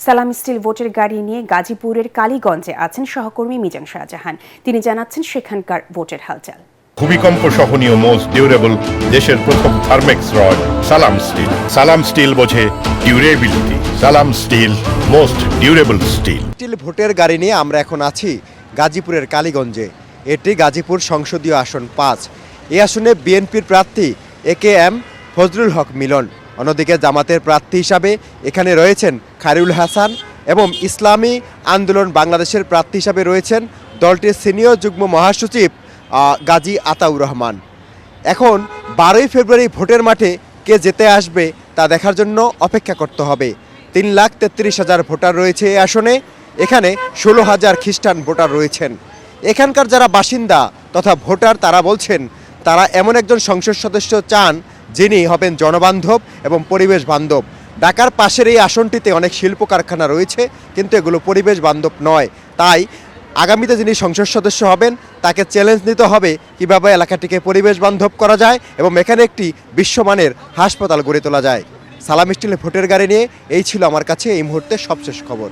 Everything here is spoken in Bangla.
সালাম স্টিল ভোটের গাড়ি নিয়ে গাজীপুরের কালীগঞ্জে আছেন সহকর্মী মিজান শাহজাহান। তিনি জানাচ্ছেন সেখানকার ভোটের হালচাল। ভূমিকম্প সহনীয় মোস্ট ডিউরেবল দেশের প্রথম Thermex rod Salam steel. Salam steel বোঝে durability. Salam steel most durable steel. Steel ভোটের গাড়ি নিয়ে আমরা এখন আছি গাজীপুরের কালীগঞ্জে। এটি গাজীপুর সংসদীয় আসন ৫। এই আসনে বিএনপির প্রার্থী AKM ফজলুল হক মিলন। অন্যদিকে জামাতের প্রার্থী হিসাবে এখানে রয়েছেন খায়রুল হাসান এবং ইসলামী আন্দোলন বাংলাদেশের প্রার্থী হিসাবে রয়েছেন দলটির সিনিয়র যুগ্ম মহাসচিব গাজী আতাউর রহমান। এখন 12ই ফেব্রুয়ারি ভোটের মাঠে কে যেতে আসবে তা দেখার জন্য অপেক্ষা করতে হবে। 3,33,000 ভোটার রয়েছে এই আসনে। এখানে 16,000 খ্রিস্টান ভোটার রয়েছেন। এখানকার যারা বাসিন্দা তথা ভোটার তারা বলছেন তারা এমন একজন সংসদ সদস্য চান যিনি হবেন জনবান্ধব এবং পরিবেশ বান্ধব। ঢাকার পাশের এই আসনটিতে অনেক শিল্প কারখানা রয়েছে, কিন্তু এগুলো পরিবেশ বান্ধব নয়। তাই আগামীতে যিনি সংসদ সদস্য হবেন তাকে চ্যালেঞ্জ নিতে হবে কীভাবে এলাকাটিকে পরিবেশ বান্ধব করা যায় এবং এখানে একটি বিশ্বমানের হাসপাতাল গড়ে তোলা যায়। সালাম স্টিলের ভোটের গাড়ি নিয়ে এই ছিল আমার কাছে এই মুহূর্তে সবশেষ খবর।